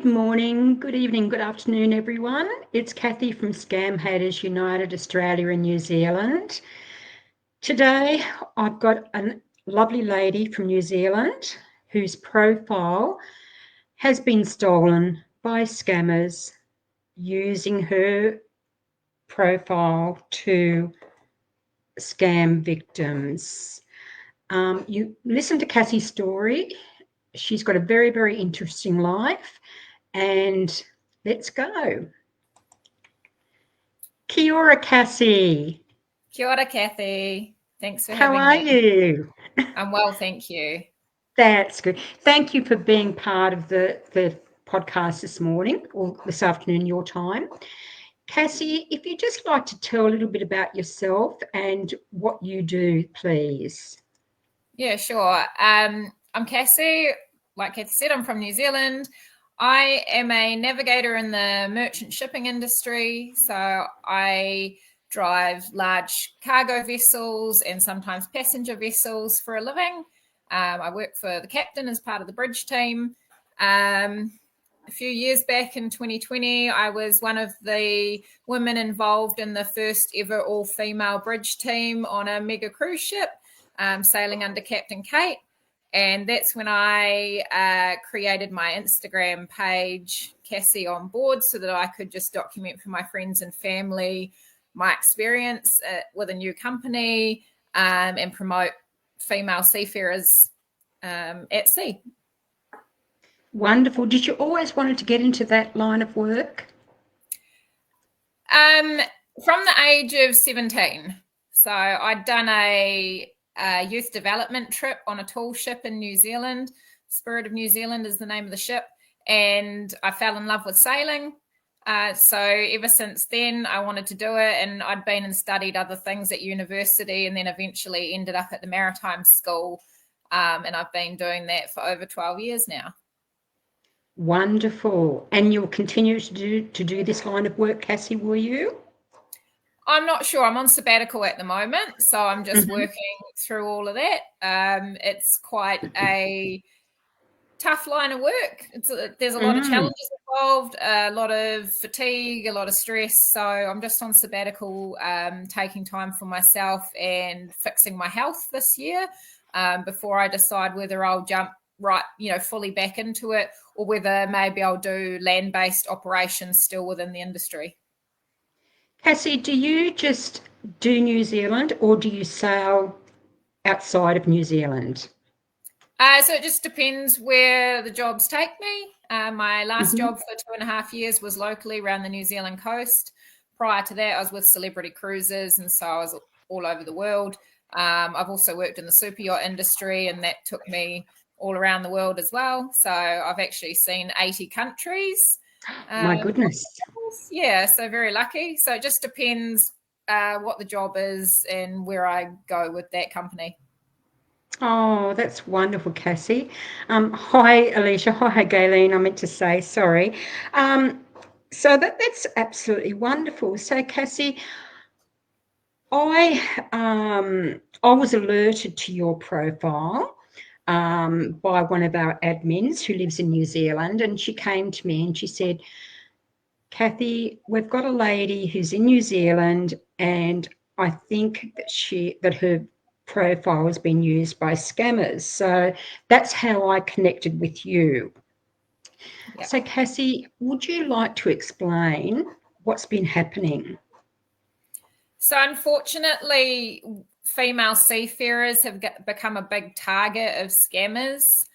Good morning, good evening, good afternoon, everyone. It's Cathy from ScamHaters United Australia and New Zealand. Today, I've got a lovely lady from New Zealand whose profile has been stolen by scammers using her profile to scam victims. You listen to Cassie's story. She's got a very, very interesting life. And let's go. Kia ora, Cassie. Kia ora, Cathy. Thanks for How having are me. you? I'm well, thank you. That's good. Thank you for being part of the podcast this morning or this afternoon, your time. Cassie, if you'd just like to tell a little bit about yourself and what you do, please. Yeah, sure. I'm Cassie. Like Cathy said, I'm from New Zealand. I am a navigator in the merchant shipping industry. So I drive large cargo vessels and sometimes passenger vessels for a living. I work for the captain as part of the bridge team. A few years back in 2020, I was one of the women involved in the first ever all-female bridge team on a mega cruise ship, sailing under Captain Kate. And that's when I created my Instagram page, Cassie on Board, so that I could just document for my friends and family my experience with a new company and promote female seafarers at sea. Wonderful. Did you always wanted to get into that line of work? From the age of 17. So I'd done a youth development trip on a tall ship in New Zealand. Spirit of New Zealand is the name of the ship. And I fell in love with sailing. So ever since then, I wanted to do it. And I'd been and studied other things at university and then eventually ended up at the Maritime School. And I've been doing that for over 12 years now. Wonderful. And you'll continue to do this line of work, Cassie, will you? I'm not sure. I'm on sabbatical at the moment, so I'm just working through all of that. It's quite a tough line of work. There's a lot of challenges involved, a lot of fatigue, a lot of stress. So I'm just on sabbatical, taking time for myself and fixing my health this year before I decide whether I'll jump fully back into it or whether maybe I'll do land-based operations still within the industry. Cassie, do you just do New Zealand or do you sail outside of New Zealand? So it just depends where the jobs take me. My last job for 2.5 years was locally around the New Zealand coast. Prior to that, I was with Celebrity Cruises, and so I was all over the world. I've also worked in the super yacht industry, and that took me all around the world as well. So I've actually seen 80 countries. My goodness. Yeah, so very lucky. So it just depends what the job is and where I go with that company. Oh, that's wonderful, Cassie. Hi, Alicia. Hi, Gayleen. I meant to say, sorry. So that's absolutely wonderful. So, Cassie, I was alerted to your profile by one of our admins who lives in New Zealand, and she came to me and she said, Cathy, we've got a lady who's in New Zealand, and I think that her profile has been used by scammers. So that's how I connected with you. Yep. So, Cassie, would you like to explain what's been happening? So, unfortunately, female seafarers have become a big target of scammers.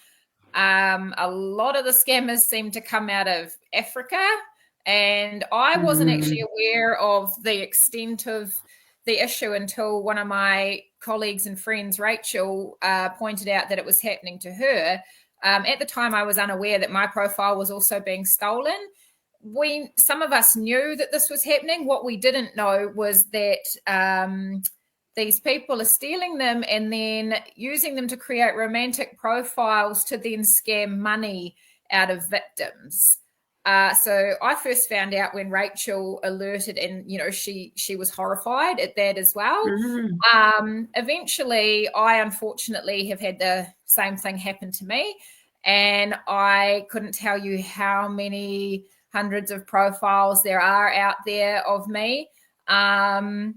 A lot of the scammers seem to come out of Africa, and I wasn't actually aware of the extent of the issue until one of my colleagues and friends, Rachel, pointed out that it was happening to her. At the time, I was unaware that my profile was also being stolen. Some of us knew that this was happening. What we didn't know was that these people are stealing them and then using them to create romantic profiles to then scam money out of victims. So I first found out when Rachel alerted, and she was horrified at that as well. Eventually, I unfortunately have had the same thing happen to me, and I couldn't tell you how many hundreds of profiles there are out there of me. And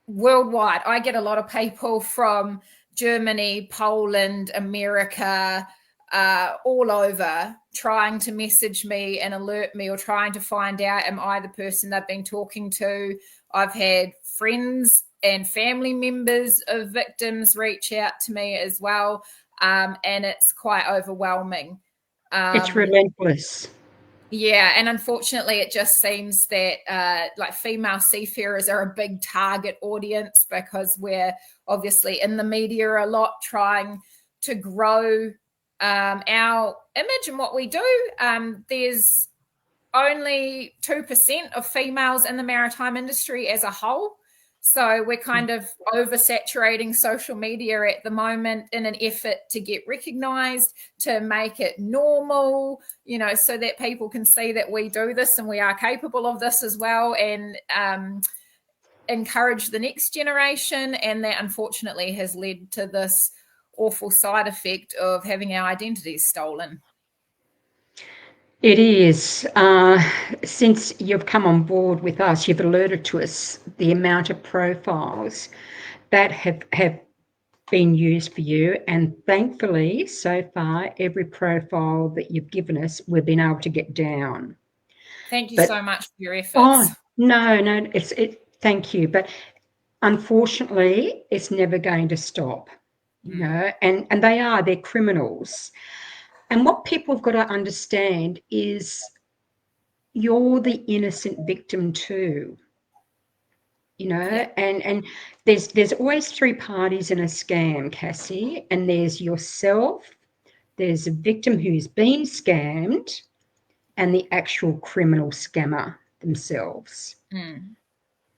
worldwide, I get a lot of people from Germany, Poland, America, all over, trying to message me and alert me, or trying to find out, am I the person they've been talking to? I've had friends and family members of victims reach out to me as well, and it's quite overwhelming. It's relentless. Yeah, and unfortunately, it just seems that like female seafarers are a big target audience, because we're obviously in the media a lot, trying to grow our image and what we do. There's only 2% of females in the maritime industry as a whole. So we're kind of oversaturating social media at the moment in an effort to get recognized, to make it normal, so that people can see that we do this and we are capable of this as well, and encourage the next generation. And that unfortunately has led to this awful side effect of having our identities stolen. It is. Since you've come on board with us, you've alerted to us the amount of profiles that have been used for you. And thankfully, so far, every profile that you've given us, we've been able to get down. Thank you so much for your efforts. Oh, no, thank you. But unfortunately, it's never going to stop, and they're criminals. And what people have got to understand is you're the innocent victim too, and there's always three parties in a scam, Cassie, and there's yourself, there's a victim who's been scammed, and the actual criminal scammer themselves.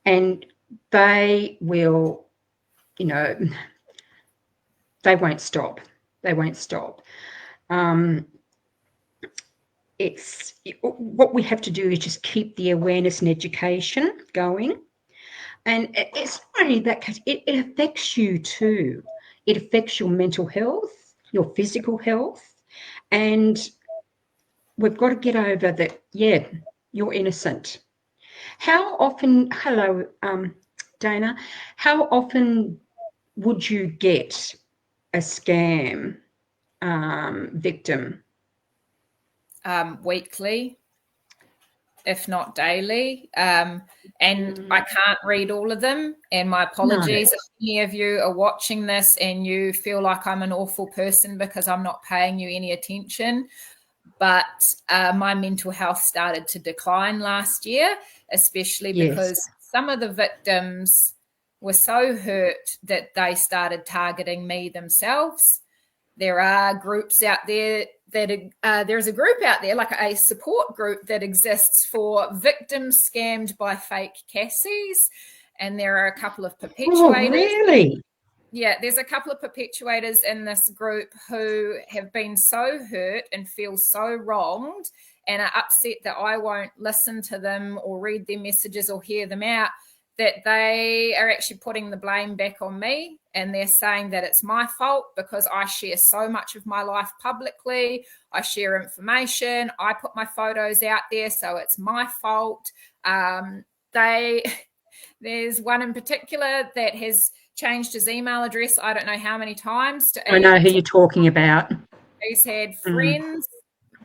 And they will, they won't stop. It's what we have to do is just keep the awareness and education going. And it's not only that, because it affects you too. It affects your mental health, your physical health. And we've got to get over that, you're innocent. How often, hello, Dana, how often would you get a scam victim? Weekly, if not daily. And I can't read all of them. And my apologies if any of you are watching this and you feel like I'm an awful person because I'm not paying you any attention. But my mental health started to decline last year, especially because some of the victims were so hurt that they started targeting me themselves. There are groups out there there's a group out there, like a support group that exists for victims scammed by fake Cassies. And there are a couple of perpetuators. Oh, really? Yeah, there's a couple of perpetuators in this group who have been so hurt and feel so wronged and are upset that I won't listen to them or read their messages or hear them out, that they are actually putting the blame back on me, and they're saying that it's my fault because I share so much of my life publicly. I share information. I put my photos out there, so it's my fault. There's one in particular that has changed his email address I don't know how many times. I know who you're talking about. He's had friends.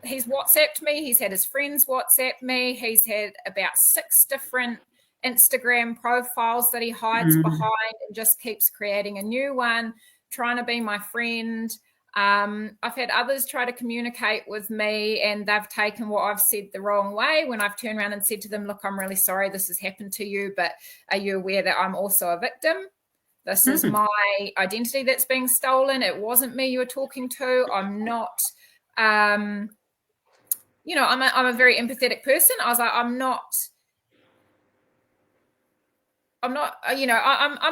He's WhatsApped me. He's had his friends WhatsApp me. He's had about 6 different Instagram profiles that he hides behind and just keeps creating a new one, trying to be my friend. I've had others try to communicate with me and they've taken what I've said the wrong way when I've turned around and said to them, look, I'm really sorry this has happened to you, but are you aware that I'm also a victim? This is my identity that's being stolen. It wasn't me you were talking to. I'm not, I'm a very empathetic person. I was like, I'm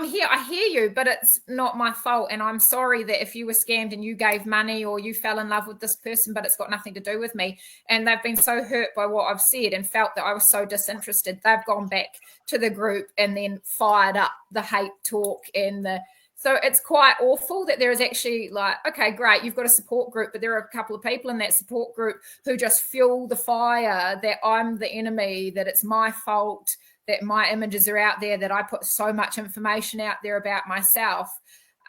here. I hear you, but it's not my fault. And I'm sorry that if you were scammed and you gave money or you fell in love with this person, but it's got nothing to do with me. And they've been so hurt by what I've said and felt that I was so disinterested. They've gone back to the group and then fired up the hate talk and the So it's quite awful that there is actually like, okay, great, you've got a support group, but there are a couple of people in that support group who just fuel the fire that I'm the enemy, that it's my fault, that my images are out there, that I put so much information out there about myself.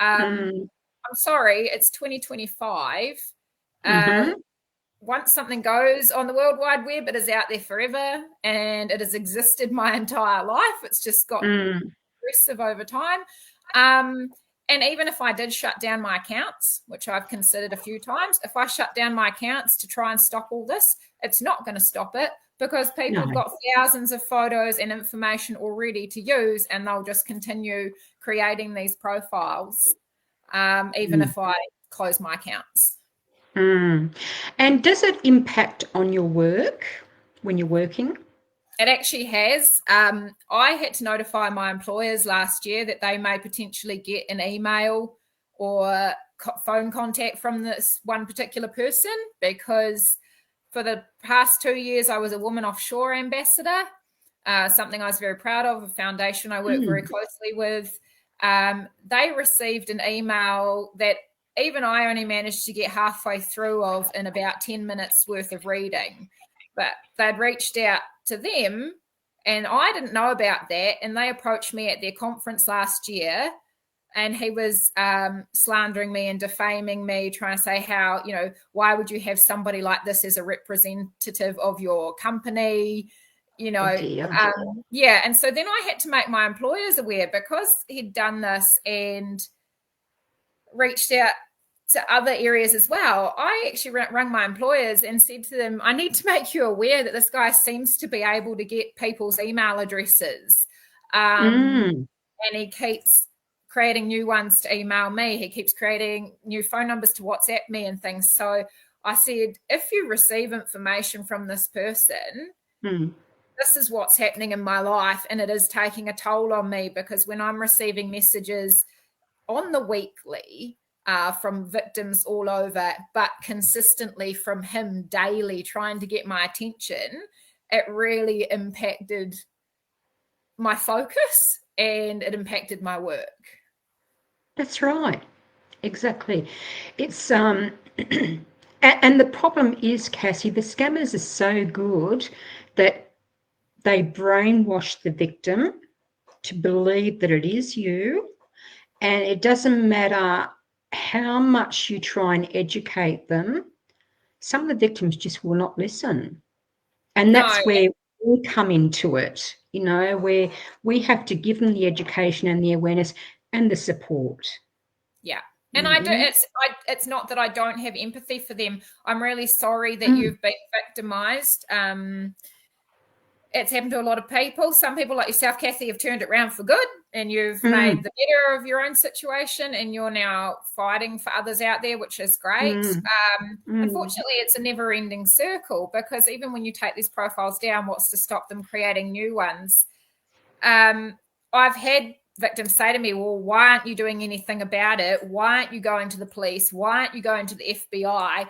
I'm sorry, it's 2025. Once something goes on the World Wide Web, it is out there forever, and it has existed my entire life. It's just got progressive over time. And even if I did shut down my accounts, which I've considered a few times, if I shut down my accounts to try and stop all this, it's not going to stop it, because people have got thousands of photos and information already to use, and they'll just continue creating these profiles, even if I close my accounts. And does it impact on your work when you're working? It actually has. I had to notify my employers last year that they may potentially get an email or phone contact from this one particular person, because for the past 2 years, I was a woman offshore ambassador, something I was very proud of, a foundation I work very closely with. They received an email that even I only managed to get halfway through of in about 10 minutes worth of reading. But they'd reached out to them, and I didn't know about that. And they approached me at their conference last year, and he was slandering me and defaming me, trying to say how, why would you have somebody like this as a representative of your company? And so then I had to make my employers aware, because he'd done this and reached out to other areas as well. I actually rang my employers and said to them, I need to make you aware that this guy seems to be able to get people's email addresses. And he keeps creating new ones to email me. He keeps creating new phone numbers to WhatsApp me and things. So I said, if you receive information from this person, this is what's happening in my life, and it is taking a toll on me, because when I'm receiving messages on the weekly from victims all over, but consistently from him daily, trying to get my attention, it really impacted my focus, and it impacted my work. That's right. Exactly. It's and the problem is, Cassie, the scammers are so good that they brainwash the victim to believe that it is you, and it doesn't matter how much you try and educate them, some of the victims just will not listen. And that's where we come into it, where we have to give them the education and the awareness and the support. Yeah. And I do. It's not that I don't have empathy for them. I'm really sorry that you've been victimized. It's happened to a lot of people. Some people like yourself, Cathy, have turned it around for good, and you've made the better of your own situation, and you're now fighting for others out there, which is great. Unfortunately, it's a never-ending circle, because even when you take these profiles down, what's to stop them creating new ones? I've had victims say to me, well, why aren't you doing anything about it? Why aren't you going to the police? Why aren't you going to the FBI?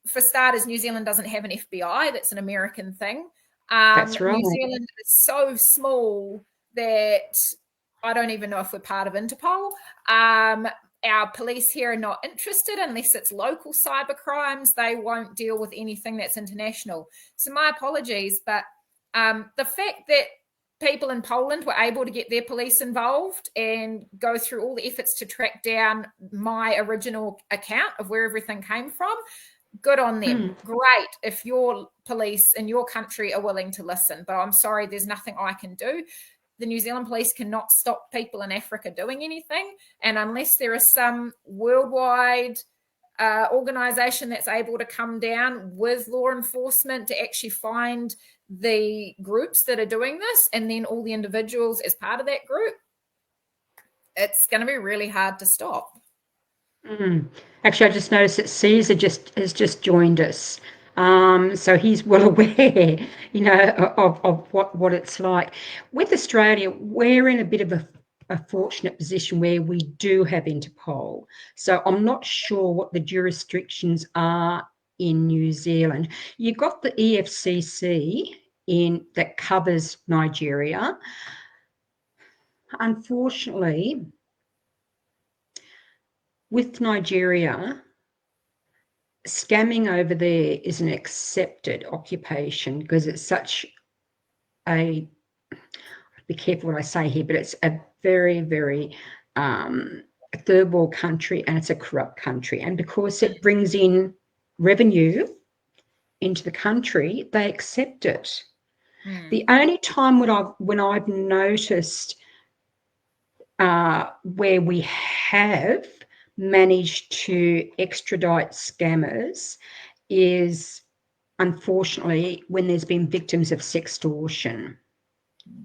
For starters, New Zealand doesn't have an FBI. That's an American thing. That's right. New Zealand is so small that I don't even know if we're part of Interpol. Our police here are not interested unless it's local cyber crimes. They won't deal with anything that's international. So my apologies, but the fact that people in Poland were able to get their police involved and go through all the efforts to track down my original account of where everything came from, good on them. Great if your police in your country are willing to listen, but I'm sorry, there's nothing I can do. The New Zealand police cannot stop people in Africa doing anything, and unless there is some worldwide organization that's able to come down with law enforcement to actually find the groups that are doing this, and then all the individuals as part of that group, it's going to be really hard to stop. Actually, I just noticed that Caesar has just joined us. So he's well aware, of what it's like. With Australia, we're in a bit of a fortunate position where we do have Interpol. So I'm not sure what the jurisdictions are in New Zealand. You've got the EFCC that covers Nigeria. Unfortunately, with Nigeria, scamming over there is an accepted occupation because it's such a, be careful what I say here, but it's a very, very third world country, and it's a corrupt country. And because it brings in revenue into the country, they accept it. The only time when I've noticed where we have managed to extradite scammers is, unfortunately, when there's been victims of sextortion,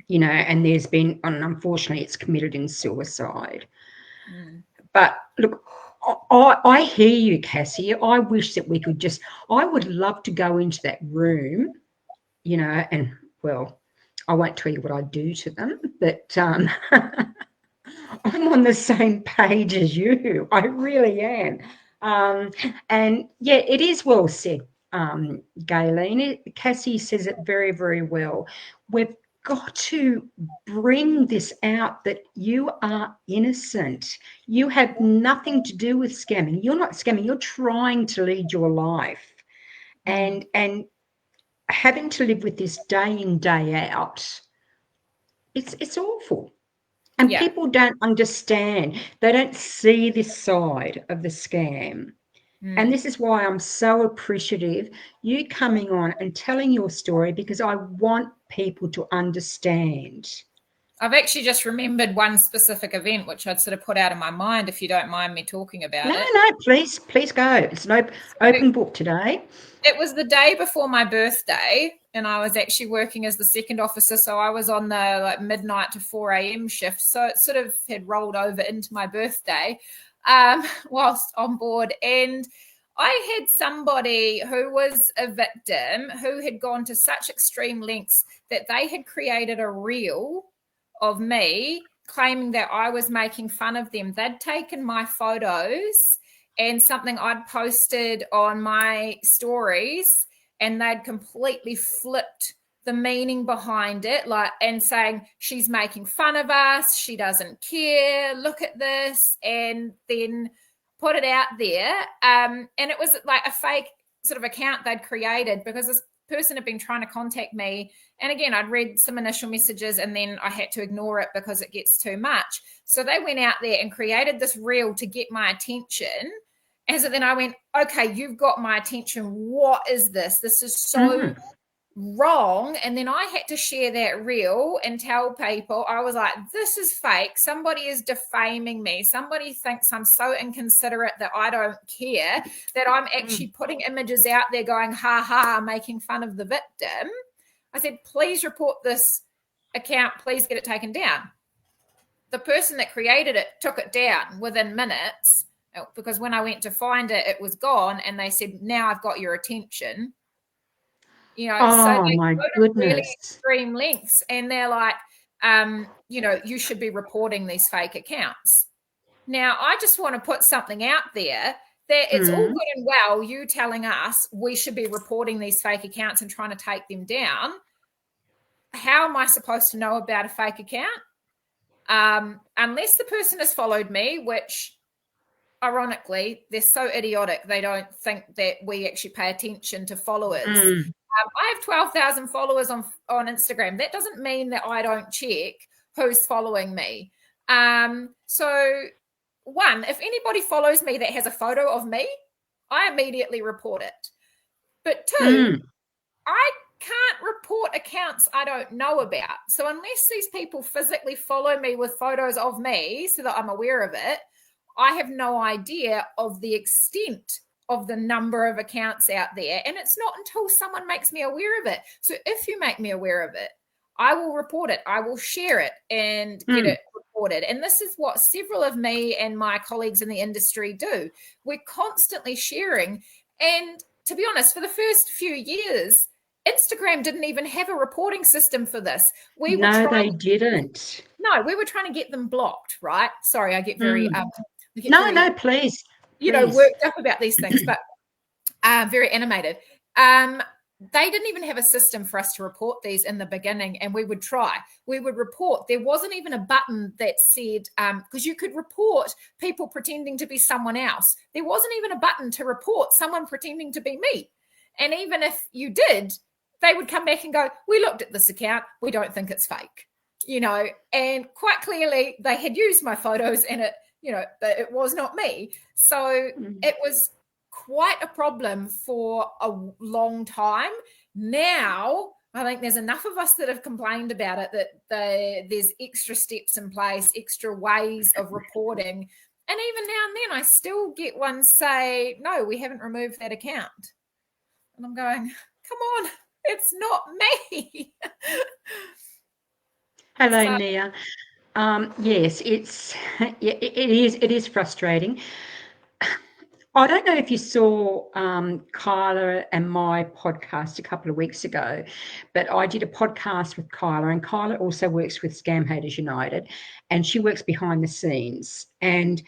and there's been, and unfortunately, it's committed in suicide. But look, I hear you, Cassie. I wish that we could I would love to go into that room, and, well, I won't tell you what I do to them, but I'm on the same page as you. I really am. And yeah, it is well said, Gayleen. Cassie says it very, very well. We've got to bring this out that you are innocent. You have nothing to do with scamming. You're not scamming. You're trying to lead your life. And having to live with this day in, day out, it's awful. And people don't understand. They don't see this side of the scam. And this is why I'm so appreciative you coming on and telling your story, because I want people to understand. I've actually just remembered one specific event which I'd sort of put out of my mind, if you don't mind me talking about it. No, please go. It's an open book today. It was the day before my birthday, and I was actually working as the second officer, so I was on the midnight to 4 a.m. shift, so it sort of had rolled over into my birthday whilst on board. And I had somebody who was a victim who had gone to such extreme lengths that they had created a reel of me claiming that I was making fun of them. They'd taken my photos and something I'd posted on my stories, and they'd completely flipped the meaning behind it, and saying, she's making fun of us, she doesn't care, look at this, and then put it out there. And it was like a fake sort of account they'd created, because this person had been trying to contact me. And again, I'd read some initial messages and then I had to ignore it because it gets too much. So they went out there and created this reel to get my attention. And so then I went, okay, you've got my attention. What is this? This is so wrong. And then I had to share that reel and tell people, I was like, this is fake. Somebody is defaming me. Somebody thinks I'm so inconsiderate that I don't care, that I'm actually putting images out there going, ha ha, making fun of the victim. I said, please report this account. Please get it taken down. The person that created it took it down within minutes, because when I went to find it, it was gone. And they said, now I've got your attention. So they my go to really extreme lengths, and they're like, you should be reporting these fake accounts. Now, I just want to put something out there that it's all good and well you telling us we should be reporting these fake accounts and trying to take them down. How am I supposed to know about a fake account? Unless the person has followed me, which ironically, they're so idiotic, they don't think that we actually pay attention to followers. I have 12,000 followers on Instagram. That doesn't mean that I don't check who's following me. So one, if anybody follows me that has a photo of me, I immediately report it. But two, I can't report accounts I don't know about. So unless these people physically follow me with photos of me so that I'm aware of it, I have no idea of the extent of the number of accounts out there. And it's not until someone makes me aware of it. So if you make me aware of it, I will report it. I will share it and get it reported. And this is what several of me and my colleagues in the industry do. We're constantly sharing. And to be honest, for the first few years, Instagram didn't even have a reporting system for this. They didn't. No, we were trying to get them blocked, right? Sorry, I get very... No, please. Worked up about these things, but very animated. they didn't even have a system for us to report these in the beginning, and we would try. We would report. There wasn't even a button that said, because you could report people pretending to be someone else. There wasn't even a button to report someone pretending to be me. And even if you did, they would come back and go, we looked at this account, we don't think it's fake, and quite clearly they had used my photos and it was not me. So it was quite a problem for a long time. Now, I think there's enough of us that have complained about it that there's extra steps in place, extra ways of reporting. And even now and then, I still get one say, no, we haven't removed that account. And I'm going, come on, it's not me. Hello, Nia. Yes, it is frustrating. I don't know if you saw Kyla and my podcast a couple of weeks ago, but I did a podcast with Kyla, and Kyla also works with ScamHaters United, and she works behind the scenes. And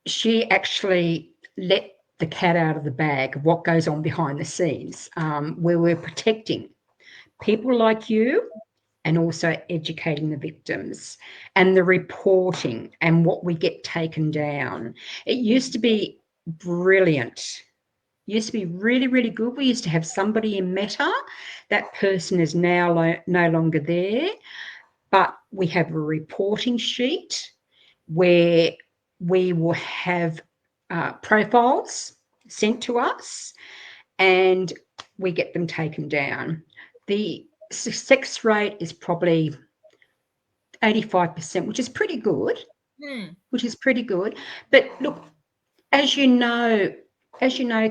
she actually let the cat out of the bag of what goes on behind the scenes, where we're protecting people like you and also educating the victims and the reporting and what we get taken down. It used to be brilliant. It used to be really, really good. We used to have somebody in Meta. That person is now no longer there, but we have a reporting sheet where we will have profiles sent to us and we get them taken down. The success rate is probably 85%, which is pretty good. But look, as you know,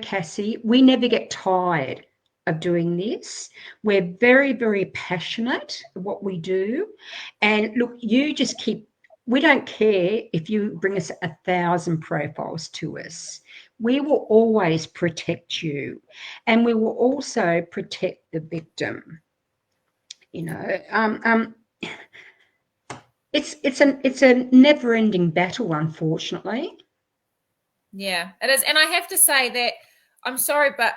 Cassie, we never get tired of doing this. We're very, very passionate at what we do. And look, you just we don't care if you bring us 1,000 profiles to us. We will always protect you, and we will also protect the victim. It's a never-ending battle, unfortunately. Yeah, it is. And I have to say that I'm sorry, but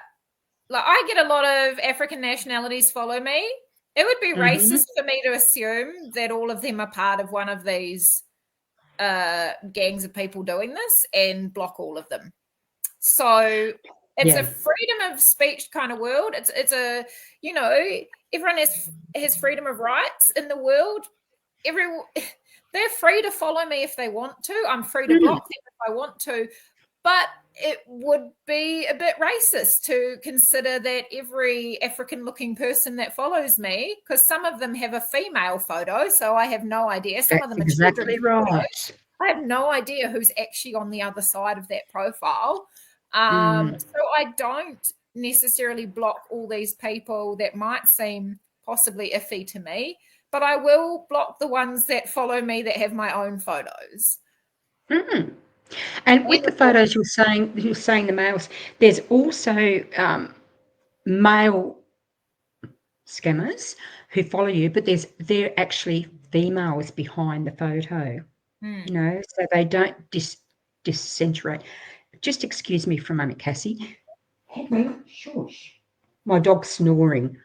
I get a lot of African nationalities follow me. It would be racist for me to assume that all of them are part of one of these gangs of people doing this and block all of them. So it's a freedom of speech kind of world. It's a, everyone has freedom of rights in the world. They're free to follow me if they want to. I'm free to block them if I want to. But it would be a bit racist to consider that every African-looking person that follows me, because some of them have a female photo, so I have no idea. Some of them are exactly right. Photos. I have no idea who's actually on the other side of that profile. So I don't necessarily block all these people that might seem possibly iffy to me, but I will block the ones that follow me that have my own photos. And with the photos, you're saying the males, there's also male scammers who follow you, but they're actually females behind the photo. So they don't discentrate. Just excuse me for a moment, Cassie. Henry, shush. My dog's snoring.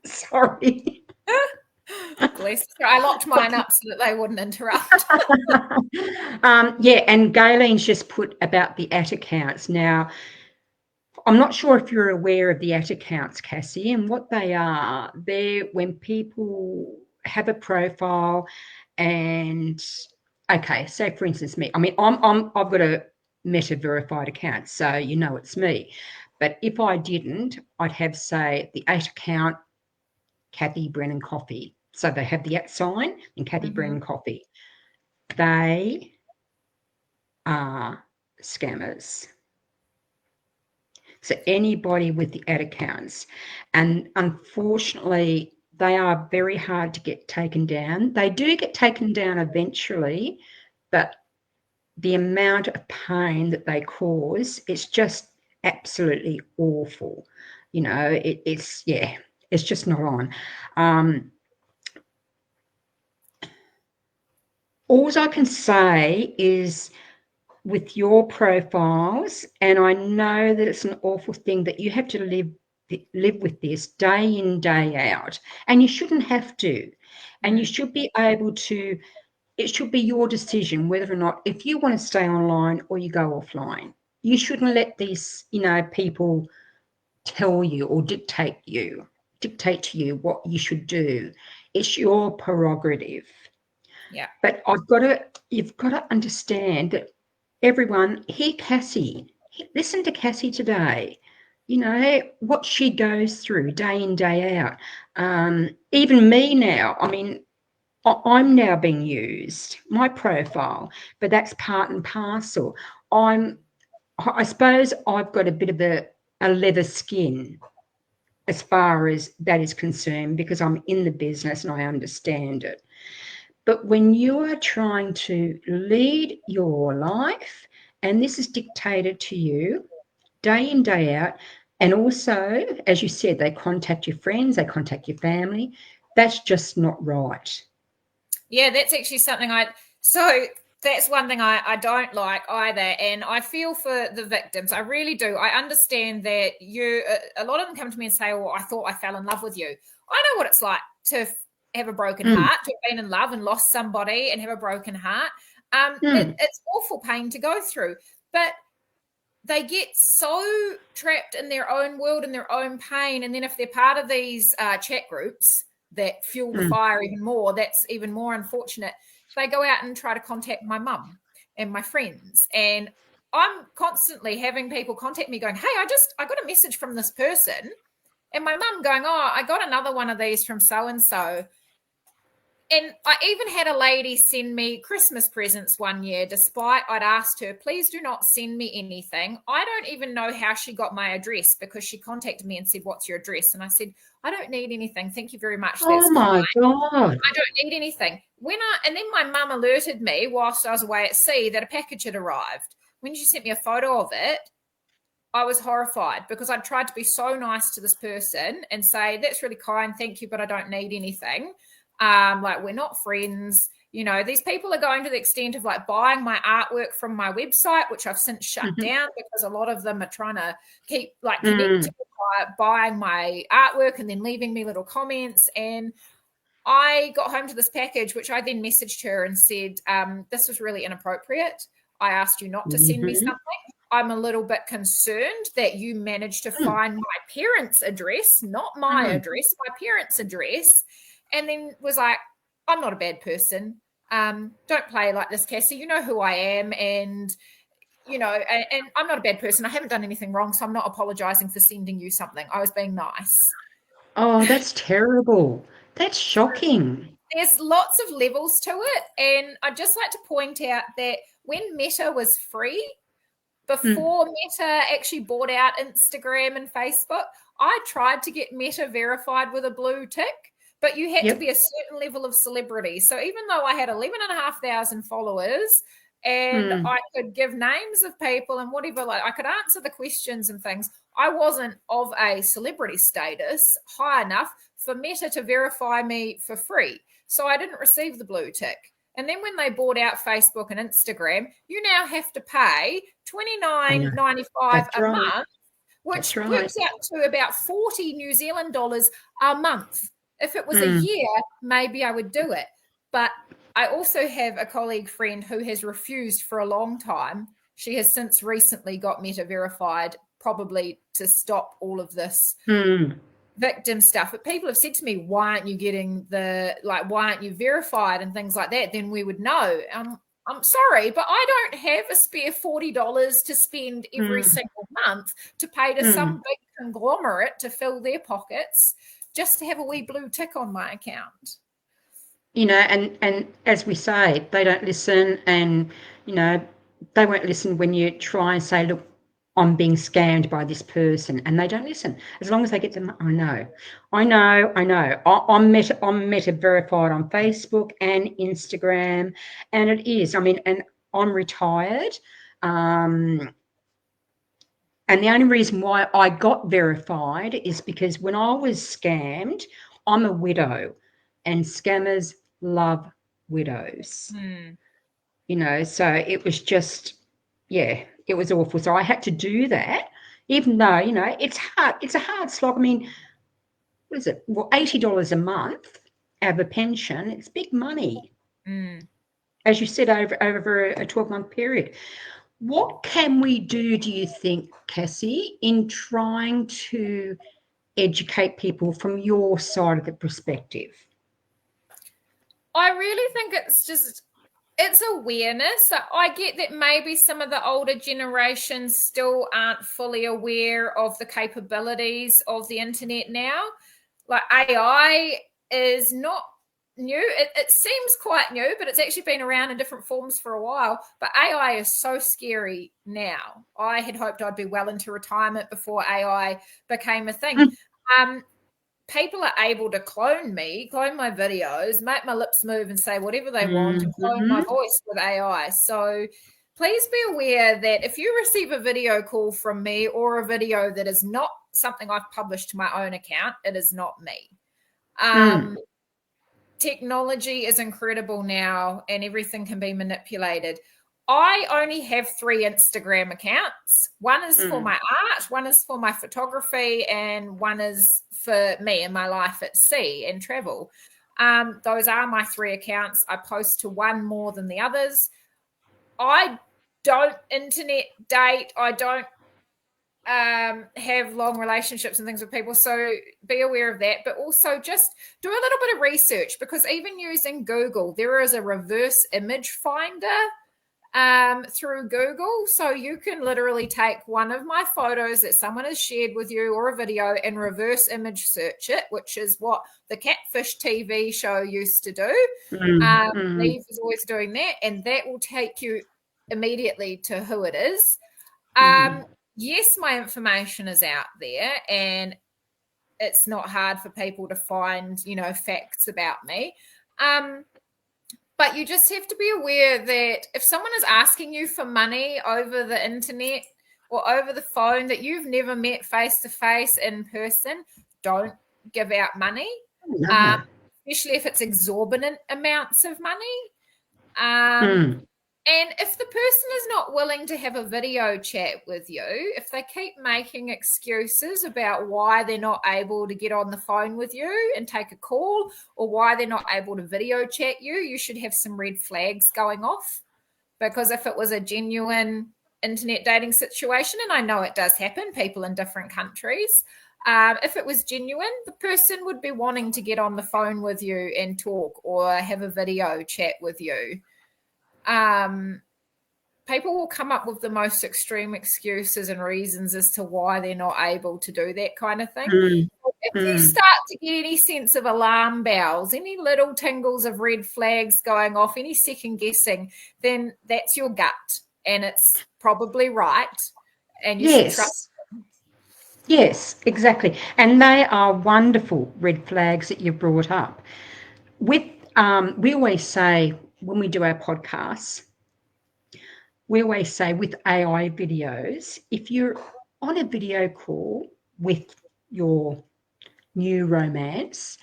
Sorry. Bless her. I locked mine up so that they wouldn't interrupt. And Galen's just put about the @ accounts. Now, I'm not sure if you're aware of the @ accounts, Cassie, and what they are. They're when people have a profile and, okay, so for instance, me. I mean, I've got a Meta verified account, so it's me. But if I didn't, I'd have, say, the @ account, Cathy Brennan Coffee. So they have the @ sign and Cathy Brennan Coffee. They are scammers. So anybody with the @ accounts, and unfortunately, they are very hard to get taken down. They do get taken down eventually, but the amount of pain that they cause, it's just absolutely awful. It's just not on. All I can say is with your profiles, and I know that it's an awful thing that you have to live with this day in, day out, and you shouldn't have to. And you should be able to, it should be your decision whether or not, if you want to stay online or you go offline. You shouldn't let these, people tell you or dictate to you what you should do. It's your prerogative. Yeah. But you've got to understand that everyone, hear Cassie, listen to Cassie today. What she goes through day in, day out. Even me now, I mean, I'm now being used, my profile, but that's part and parcel. I suppose I've got a bit of a leather skin as far as that is concerned, because I'm in the business and I understand it. But when you are trying to lead your life, and this is dictated to you day in, day out, and also, as you said, they contact your friends, they contact your family, that's just not right. Yeah, that's actually something that's one thing I don't like either. And I feel for the victims. I really do. I understand that a lot of them come to me and say, "Oh, I thought I fell in love with you." I know what it's like to have a broken heart, to have been in love and lost somebody and have a broken heart. It's awful pain to go through. But they get so trapped in their own world and their own pain. And then if they're part of these chat groups that fuel the fire even more, that's even more unfortunate. They go out and try to contact my mum and my friends. And I'm constantly having people contact me going, "Hey, I got a message from this person." And my mum going, "Oh, I got another one of these from so-and-so." And I even had a lady send me Christmas presents one year, despite I'd asked her, "Please do not send me anything." I don't even know how she got my address, because she contacted me and said, "What's your address?" And I said, "I don't need anything. Thank you very much. That's Oh my God. I don't need anything." And then my mum alerted me whilst I was away at sea that a package had arrived. When she sent me a photo of it, I was horrified, because I'd tried to be so nice to this person and say, "That's really kind. Thank you, but I don't need anything. Like, we're not friends." These people are going to the extent of like buying my artwork from my website, which I've since shut down, because a lot of them are trying to keep like connecting by buying my artwork and then leaving me little comments. And I got home to this package, which I then messaged her and said, "This was really inappropriate. I asked you not to send me something. I'm a little bit concerned that you managed to find my parents' address, not my address, my parents' address." And then was like, "I'm not a bad person. Don't play like this, Cassie. You know who I am. And I'm not a bad person. I haven't done anything wrong, so I'm not apologizing for sending you something. I was being nice." Oh, that's terrible. That's shocking. There's lots of levels to it. And I'd just like to point out that when Meta was free, before Meta actually bought out Instagram and Facebook, I tried to get Meta verified with a blue tick, but you had to be a certain level of celebrity. So even though I had 11,500 followers and I could give names of people and whatever, like I could answer the questions and things, I wasn't of a celebrity status high enough for Meta to verify me for free. So I didn't receive the blue tick. And then when they bought out Facebook and Instagram, you now have to pay $29.95 a month, which works out to about 40 New Zealand dollars a month. If it was a year, maybe I would do it. But I also have a colleague friend who has refused for a long time. She has since recently got Meta verified, probably to stop all of this victim stuff. But people have said to me, "Why aren't you why aren't you verified?" and things like that. Then we would know. I'm sorry, but I don't have a spare $40 to spend every single month to pay to some big conglomerate to fill their pockets just to have a wee blue tick on my account. And as we say, they don't listen, and they won't listen when you try and say, "Look, I'm being scammed by this person," and they don't listen. As long as they get them, I know. I'm Meta verified on Facebook and Instagram, and it is. I mean, and I'm retired, and the only reason why I got verified is because when I was scammed, I'm a widow, and scammers love widows. So it was just yeah, it was awful. So I had to do that, even though, it's hard. It's a hard slog. I mean, what is it? Well, $80 a month out of a pension. It's big money, as you said, over a 12-month period. What can we do you think, Cassie, in trying to educate people from your side of the perspective? I really think it's awareness. I get that maybe some of the older generations still aren't fully aware of the capabilities of the internet now. Like AI is not new. It seems quite new, but it's actually been around in different forms for a while. But AI is so scary now. I had hoped I'd be well into retirement before AI became a thing. People are able to clone my videos, make my lips move and say whatever they want, and clone my voice with AI. So please be aware that if you receive a video call from me or a video that is not something I've published to my own account, it is not me. Technology is incredible now and everything can be manipulated. I only have 3 Instagram accounts. One is for my art, one is for my photography, and one is for me and my life at sea and travel. Those are my 3 accounts. I post to one more than the others. I don't internet date. I don't have long relationships and things with people, so be aware of that. But also just do a little bit of research, because even using Google, there is a reverse image finder through Google, so you can literally take one of my photos that someone has shared with you or a video and reverse image search it, which is what the Catfish TV show used to do. Neve is always doing that, and that will take you immediately to who it is. Yes, my information is out there and it's not hard for people to find, facts about me. But you just have to be aware that if someone is asking you for money over the internet or over the phone that you've never met face to face in person, don't give out money, especially if it's exorbitant amounts of money. And if the person is not willing to have a video chat with you, if they keep making excuses about why they're not able to get on the phone with you and take a call, or why they're not able to video chat you, you should have some red flags going off. Because if it was a genuine internet dating situation, and I know it does happen, people in different countries, if it was genuine, the person would be wanting to get on the phone with you and talk or have a video chat with you. People will come up with the most extreme excuses and reasons as to why they're not able to do that kind of thing. If you start to get any sense of alarm bells, any little tingles of red flags going off, any second guessing, then that's your gut and it's probably right. And you should trust them. Yes, exactly. And they are wonderful red flags that you've brought up. We always say when we do our podcasts, we always say with AI videos, if you're on a video call with your new romance,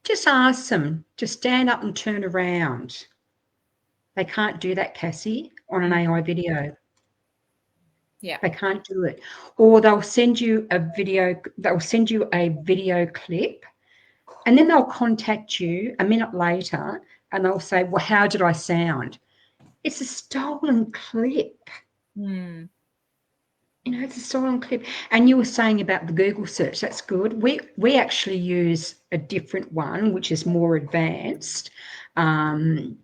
just ask them to stand up and turn around. They can't do that, Cassie, on an AI video. Yeah. They can't do it. Or they'll send you a video clip, and then they'll contact you a minute later and they'll say, well, how did I sound? It's a stolen clip. It's a stolen clip. And you were saying about the Google search, that's good. We actually use a different one, which is more advanced. And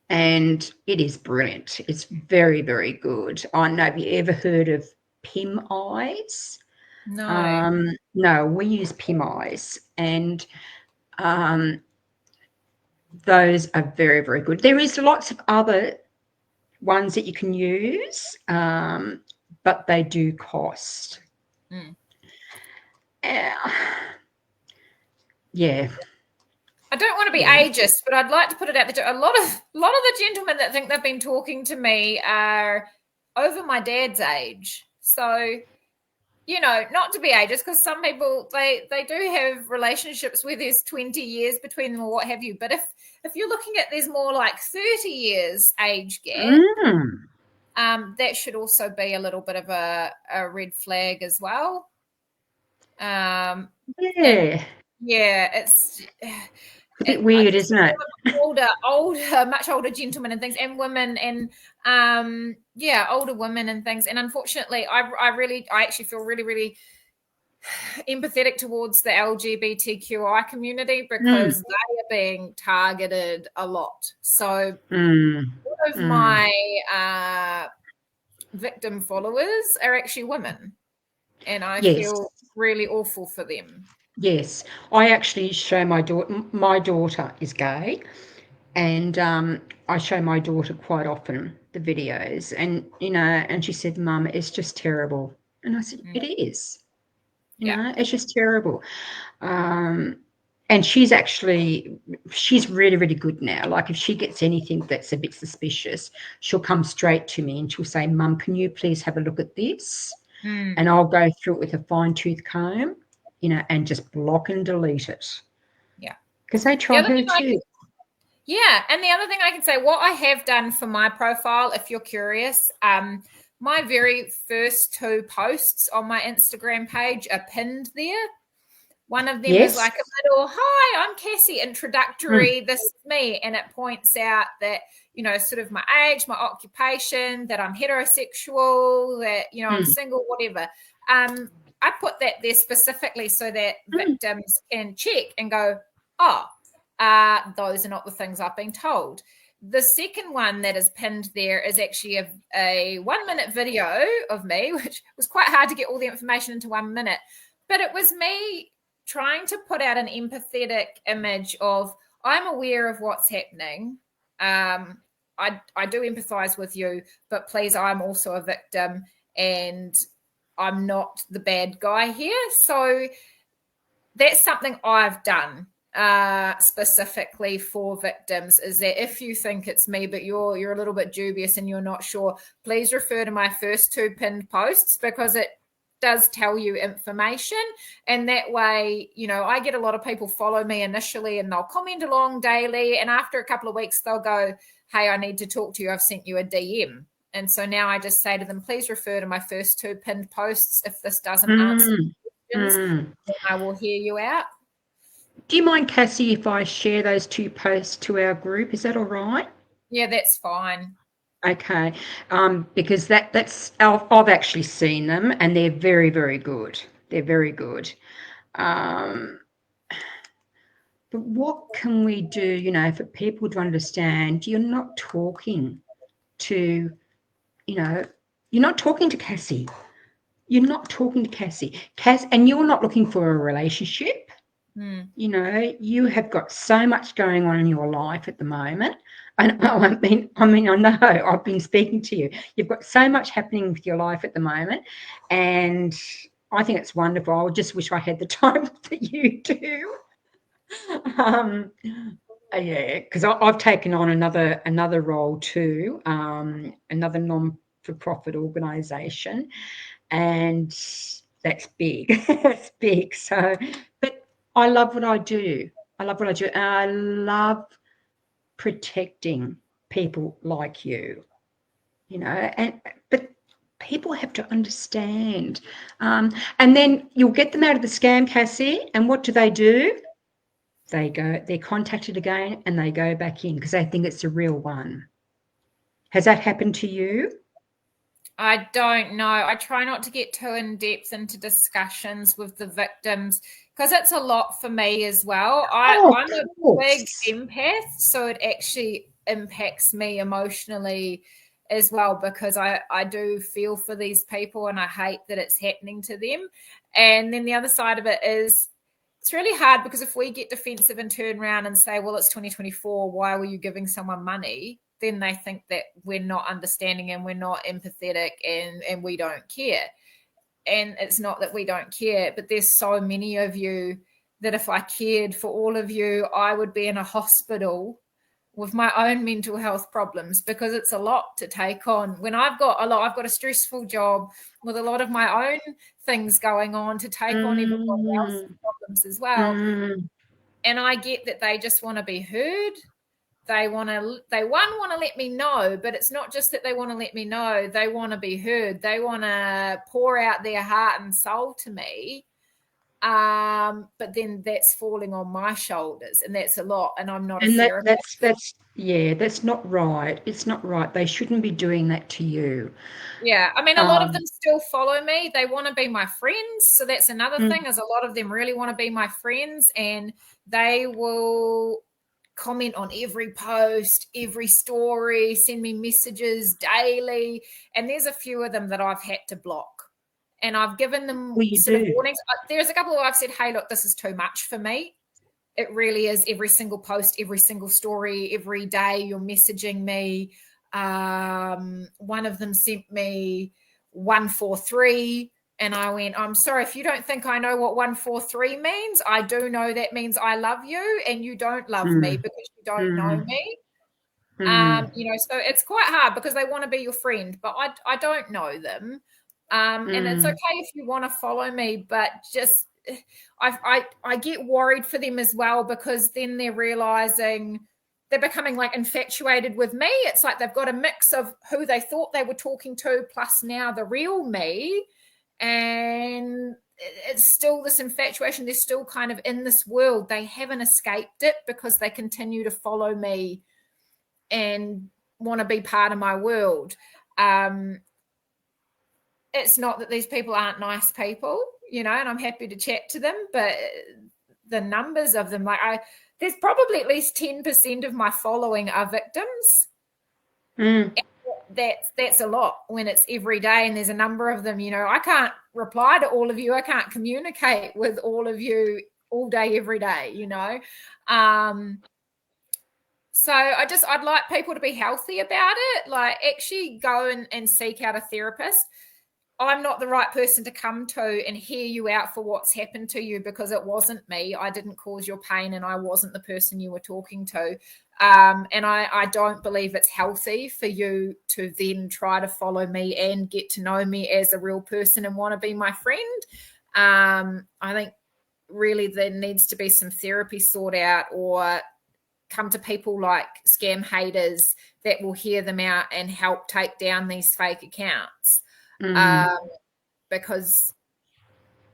it is brilliant. It's very, very good. I don't know, have you ever heard of Pim Eyes? No. No, we use Pim Eyes, and those are very, very good. There is lots of other ones that you can use, but they do cost. Yeah. I don't want to be ageist, but I'd like to put it out there. A lot of the gentlemen that think they've been talking to me are over my dad's age. So, not to be ageist, because some people they do have relationships where there's 20 years between them or what have you. But if you're looking at there's more like 30 years age gap, that should also be a little bit of a red flag as well. And Yeah. yeah, it's A bit weird, isn't it? much older gentlemen and things, and women, and older women and things. And unfortunately, I actually feel really, really empathetic towards the LGBTQI community because they are being targeted a lot. So all of my victim followers are actually women, and I feel really awful for them. Yes, I actually show my daughter. My daughter is gay, and I show my daughter quite often the videos, and and she said, "Mum, it's just terrible," and I said, "It is. It's just terrible." And she's really, really good now. Like if she gets anything that's a bit suspicious, she'll come straight to me and she'll say, "Mum, can you please have a look at this?" And I'll go through it with a fine-tooth comb, and just block and delete it. Yeah. Because they try her too. Yeah. And the other thing I can say, what I have done for my profile, if you're curious, my very first 2 posts on my Instagram page are pinned there. One of them is like a little, "Hi, I'm Cassie, introductory, this is me." And it points out that, sort of my age, my occupation, that I'm heterosexual, that, I'm single, whatever. I put that there specifically so that victims can check and go, "Oh, those are not the things I've been told." The second one that is pinned there is actually a 1-minute video of me, which was quite hard to get all the information into 1 minute. But it was me trying to put out an empathetic image of, I'm aware of what's happening. I do empathize with you, but please, I'm also a victim and I'm not the bad guy here. So that's something I've done specifically for victims, is that if you think it's me but you're a little bit dubious and you're not sure, please refer to my first 2 pinned posts, because it does tell you information. And that way, I get a lot of people follow me initially and they'll comment along daily, and after a couple of weeks they'll go, "Hey, I need to talk to you, I've sent you a DM." And so now I just say to them, please refer to my first 2 pinned posts. If this doesn't answer questions, then I will hear you out. Do you mind, Cassie, if I share those 2 posts to our group? Is that all right? Yeah, that's fine. Okay, because that's I've actually seen them and they're very, very good. They're very good. But what can we do, for people to understand you're not talking to, you're not talking to Cassie. You're not talking to Cassie. And you're not looking for a relationship. You have got so much going on in your life at the moment. And I know I've been speaking to you. You've got so much happening with your life at the moment. And I think it's wonderful. I just wish I had the time that you do. Yeah, because I've taken on another role too, another non-for-profit organisation, and that's big. That's big. So, but I love what I do. I love what I do. And I love protecting people like you. But people have to understand. And then you'll get them out of the scam, Cassie, and what do? They're contacted again and they go back in because they think it's a real one. Has that happened to you? I don't know. I try not to get too in depth into discussions with the victims because it's a lot for me as well. I'm a big empath, so it actually impacts me emotionally as well, because I do feel for these people and I hate that it's happening to them. And then the other side of it is, it's really hard because if we get defensive and turn around and say, well, it's 2024, why were you giving someone money? Then they think that we're not understanding and we're not empathetic and we don't care. And it's not that we don't care, but there's so many of you that if I cared for all of you, I would be in a hospital with my own mental health problems, because it's a lot to take on. When I've got a stressful job with a lot of my own things going on to take on everybody else's problems as well. And I get that they just want to be heard, they want to let me know, but it's not just that they want to let me know, they want to be heard. They want to pour out their heart and soul to me. But then that's falling on my shoulders, and that's a lot, and I'm not a And therapist. that's not right. It's not right. They shouldn't be doing that to you. Yeah, I mean, a lot of them Um, still follow me. They want to be my friends. So that's another mm, thing, is a lot of them really want to be my friends, and they will comment on every post, every story, send me messages daily. And there's a few of them that I've had to block. And I've given them well, you sort of do. warnings. There's a couple where I've said, hey, look, this is too much for me. It really is. Every single post, every single story, every day you're messaging me. One of them sent me 143, and I went, I'm sorry, if you don't think I know what 143 means, I do know that means I love you, and you don't love me Mm, because you don't know mm, me. mm, So it's quite hard because they want to be your friend, but I don't know them. And it's okay mm. if you want to follow me, but just I get worried for them as well, because then they're realizing they're becoming like infatuated with me. It's like they've got a mix of who they thought they were talking to plus now the real me. And it's still this infatuation. They're still kind of in this world. They haven't escaped it because they continue to follow me and want to be part of my world. It's not that these people aren't nice people, and I'm happy to chat to them, but the numbers of them, there's probably at least 10% of my following are victims. Mm. That's a lot when it's every day and there's a number of them. I can't reply to all of you. I can't communicate with all of you all day, every day. So I'd like people to be healthy about it. Like, actually go and seek out a therapist. I'm not the right person to come to and hear you out for what's happened to you, because it wasn't me. I didn't cause your pain, and I wasn't the person you were talking to. And I don't believe it's healthy for you to then try to follow me and get to know me as a real person and want to be my friend. I think really there needs to be some therapy sort out, or come to people like ScamHaters that will hear them out and help take down these fake accounts. Mm. Um, because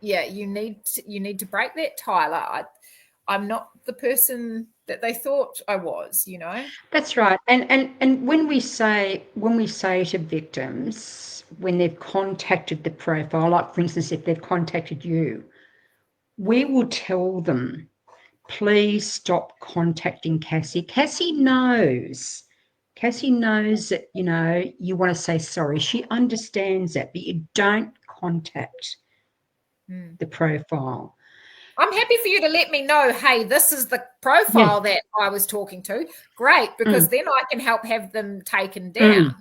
you need to break that, Tyler. I'm not the person that they thought I was. That's right. And when we say to victims, when they've contacted the profile, like for instance, if they've contacted you, we will tell them, please stop contacting Cassie. Cassie knows. Cassie knows that, you want to say sorry. She understands that, but you don't contact the profile. I'm happy for you to let me know, hey, this is the Yeah. profile that I was talking to. Great, Mm, because then I can help have them taken down.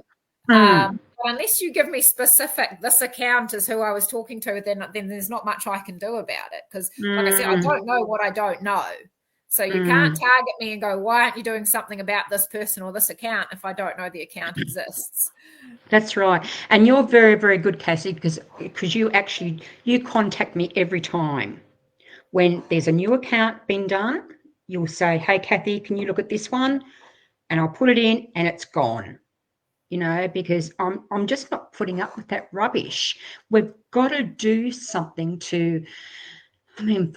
mm, mm, But unless you give me specific, this account is who I was talking to, then there's not much I can do about it. Because, like I said, I mm, don't know what I don't know. So you can't mm. target me and go, why aren't you doing something about this person or this account, if I don't know the account exists? That's right. And you're very, very good, Cassie, because you contact me every time. When there's a new account being done, you'll say, hey, Cathy, can you look at this one? And I'll put it in and it's gone. Because I'm just not putting up with that rubbish. We've got to do something for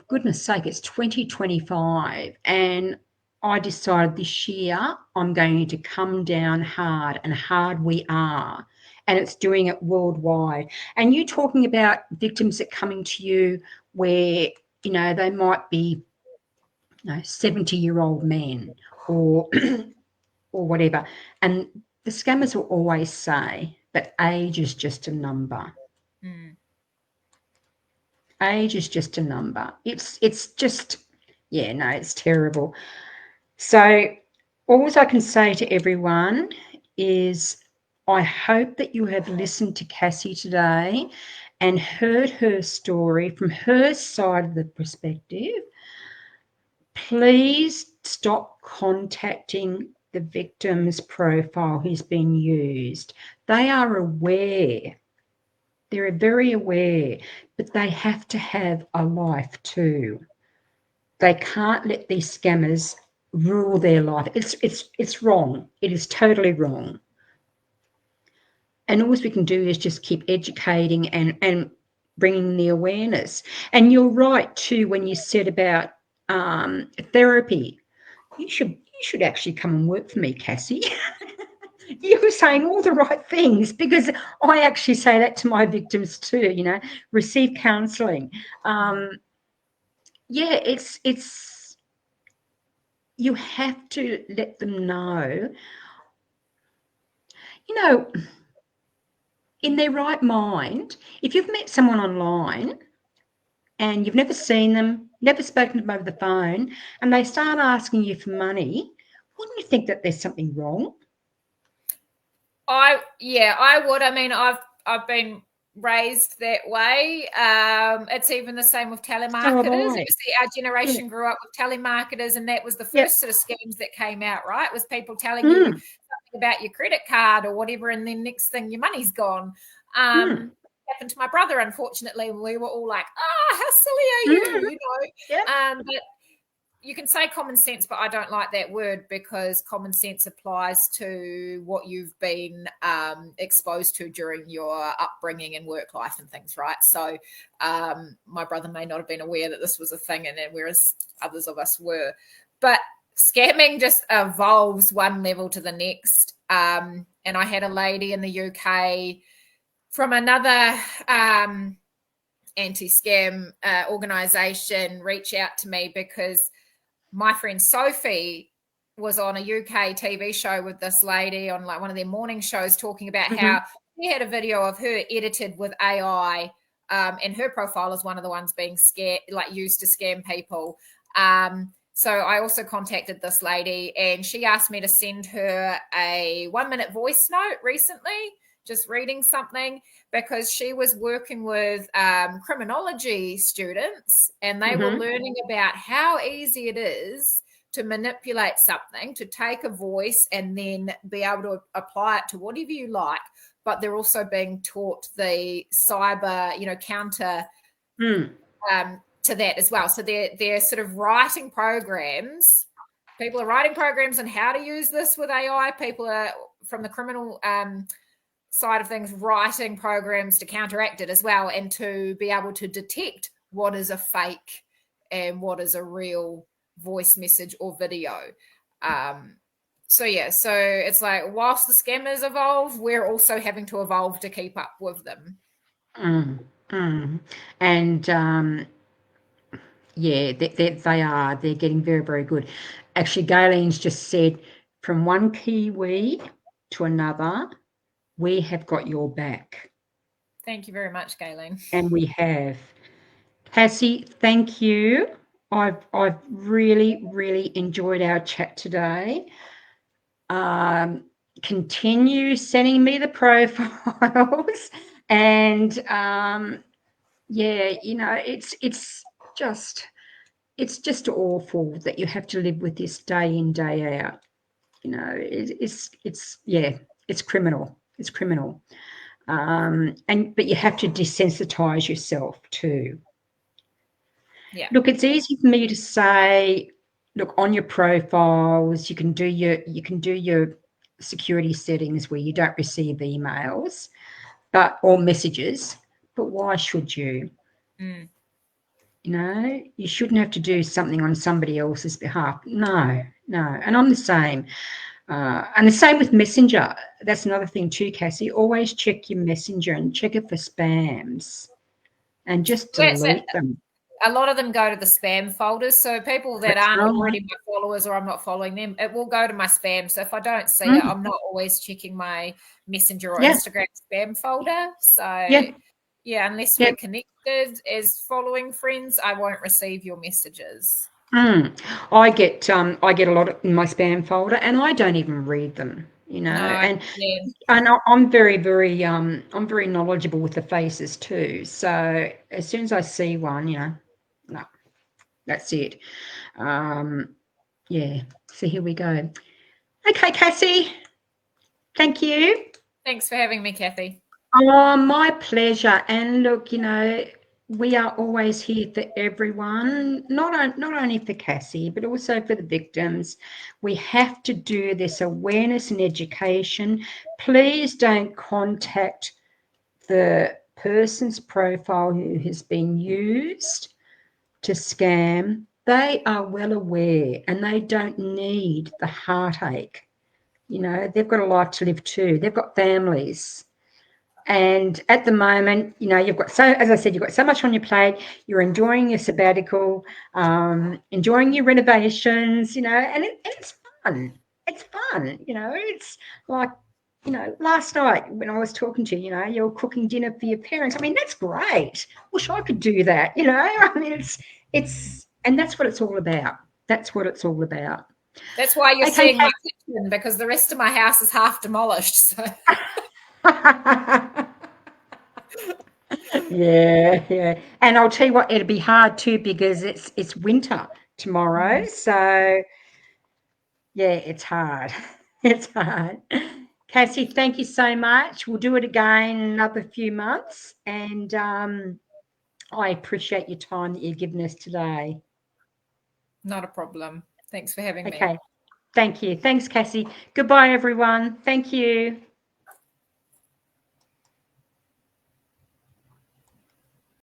goodness sake, it's 2025. And I decided this year I'm going to come down hard, and hard we are. And it's doing it worldwide. And you talking about victims that coming to you where, they might be 70-year-old men or or whatever. And the scammers will always say that age is just a number. Mm. Age is just a number. It's just, yeah, no, it's terrible. So all I can say to everyone is I hope that you have listened to Cassie today and heard her story from her side of the perspective. Please stop contacting the victim's profile who's been used. They are aware. They're very aware, but they have to have a life too. They can't let these scammers rule their life. It's wrong. It is totally wrong. And all we can do is just keep educating and bringing the awareness. And you're right too when you said about therapy. You should actually come and work for me, Cassie. You were saying all the right things, because I actually say that to my victims too. Receive counselling. Yeah, it's you have to let them know. In their right mind, if you've met someone online and you've never seen them, never spoken to them over the phone, and they start asking you for money, wouldn't you think that there's something wrong? I would. I mean, I've been raised that way. It's even the same with telemarketers. I. You see, our generation grew up with telemarketers, and that was the first sort of schemes that came out, right? Was people telling you something about your credit card or whatever, and then next thing your money's gone. Happened to my brother, unfortunately. We were all like, how silly are you? But you can say common sense, but I don't like that word, because common sense applies to what you've been exposed to during your upbringing and work life and things, right? So my brother may not have been aware that this was a thing, and whereas others of us were. But scamming just evolves one level to the next. And I had a lady in the UK from another anti-scam organisation reach out to me, because my friend Sophie was on a UK TV show with this lady on like one of their morning shows, talking about how she had a video of her edited with AI, and her profile is one of the ones being used to scam people. So I also contacted this lady, and she asked me to send her a 1-minute voice note recently, just reading something, because she was working with criminology students, and they were learning about how easy it is to manipulate something, to take a voice and then be able to apply it to whatever you like. But they're also being taught the cyber, counter to that as well. So they're sort of writing programs. People are writing programs on how to use this with AI. People are, from the criminal side of things, writing programs to counteract it as well, and to be able to detect what is a fake and what is a real voice message or video. So it's like, whilst the scammers evolve, we're also having to evolve to keep up with them. And they are. They're getting very, very good. Actually, Gaileen's just said, from one Kiwi to another, we have got your back. Thank you very much, Gayleen. And we have. Cassie, thank you. I've really, really enjoyed our chat today. Continue sending me the profiles, and it's just awful that you have to live with this day in, day out. It's criminal. It's criminal. But you have to desensitize yourself too. Yeah. Look, it's easy for me to say, look, on your profiles, you can do your security settings where you don't receive emails, or messages. But why should you? You shouldn't have to do something on somebody else's behalf. No. And I'm the same. And the same with Messenger. That's another thing too, Cassie. Always check your Messenger and check it for spams, and just delete them. A lot of them go to the spam folders. So people that aren't already my followers, or I'm not following them, it will go to my spam. So if I don't see it, I'm not always checking my Messenger or Instagram spam folder. So unless we're connected as following friends, I won't receive your messages. I get a lot in my spam folder, and I don't even read them. And I'm very, very I'm very knowledgeable with the faces too. So as soon as I see one, no, that's it. So here we go. Okay, Cassie. Thank you. Thanks for having me, Cathy. Oh, my pleasure. And look, we are always here for everyone, not only for Cassie, but also for the victims. We have to do this awareness and education. Please don't contact the person's profile who has been used to scam. They are well aware and they don't need the heartache. You know, they've got a life to live too. They've got families. And at the moment, you know, you've got as I said, you've got so much on your plate. You're enjoying your sabbatical, enjoying your renovations, you know, and it's fun. It's fun, you know. It's like, you know, last night when I was talking to you, you know, you're cooking dinner for your parents. I mean, that's great. Wish I could do that, you know. I mean, and that's what it's all about. That's what it's all about. That's why you're Okay, seeing my kitchen, because the rest of my house is half demolished. So. Yeah. And I'll tell you what, it'll be hard too because it's winter tomorrow. So yeah, it's hard. It's hard. Cassie, thank you so much. We'll do it again in another few months. And I appreciate your time that you've given us today. Not a problem. Thanks for having me. Okay. Thank you. Thanks, Cassie. Goodbye, everyone. Thank you.